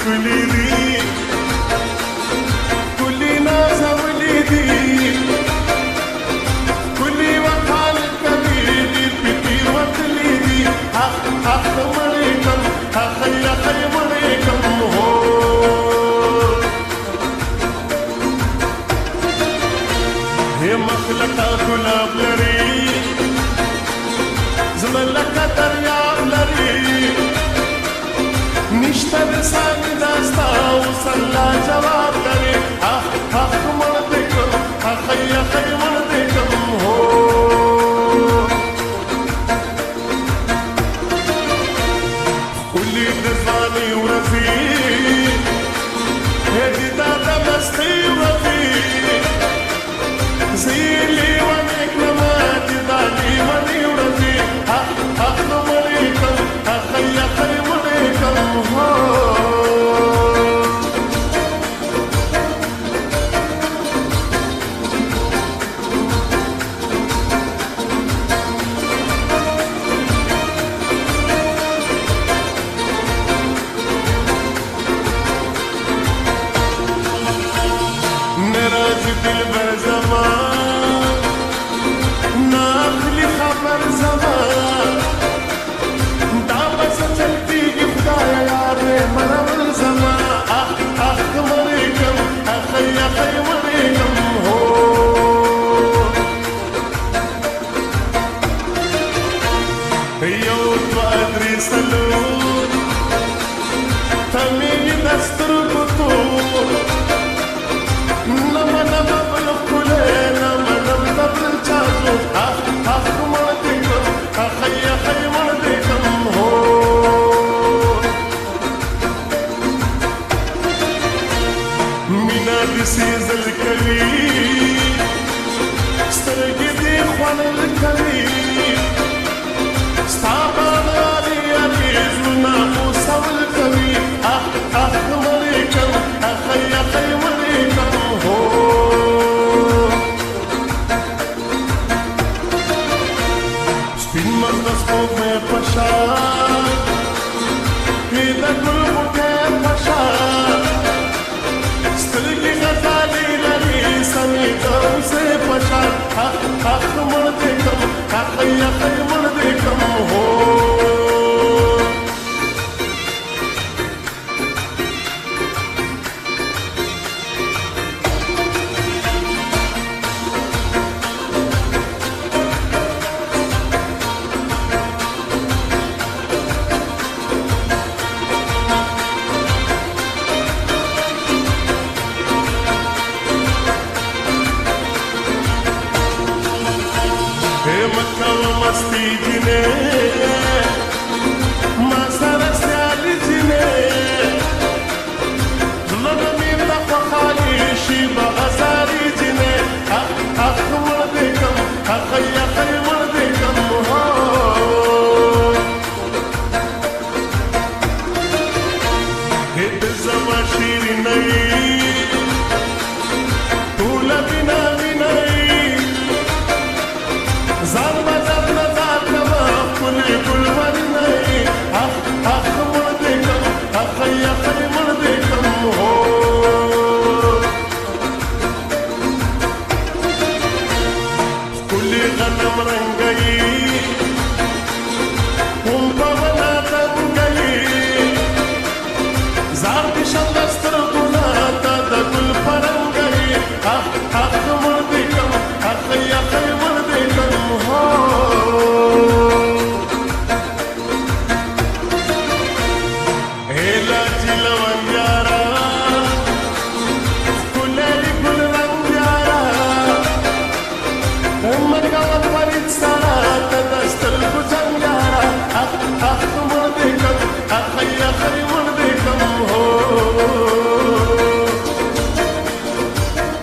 كلي دي كلي نازا وليدي كلي وطال كبيدي بيتي وتليدي أخ مريكم أخي أخي مريكم هي مخلقة كلاب لري زملكة درياب لري نشتر ساني داستا وصلا جواب لري أخ مردكم أخي أخي مردكم كلي دفاني ورفيق هدي دادا مستي ورفيق زيلي ونك لما تداني وني ورفيق أخ مريكم أخي أخي مريكم نراج دلبر زمان ناخلي خبر زمان دعوة ستلتي خدايا يا ري مرم زمان أخ مريكم أخي أخي مريكم يوم أدري سلوت تميني دستر بطول نما نما بلقولي نما نما بلجازو أخ مردكم أخي أخي مردكم مينا بسيز الكريم استرقدي خوان الكريم استعبان علي عزونا موسى الكريم أخ مريكم أخي أخي مريكم سپین مغنس کو میں پشا میدا گل کے پشا سترگی غزالی لری سمیتم سے پشا أخ مردكم أخي أخي مردكم مكة ومستي جني ما صار سالي جني ظلمي بفخالي شيبة غزالي جني أخ مردكم أخي أخي مردكم هيد الزماشيري ناي طولة بنا زار بزار نزار كما كل ورناي أخ مردكم أخي أخي مردكم كل غنم رنجي هم بغنا تنجي زار بشندست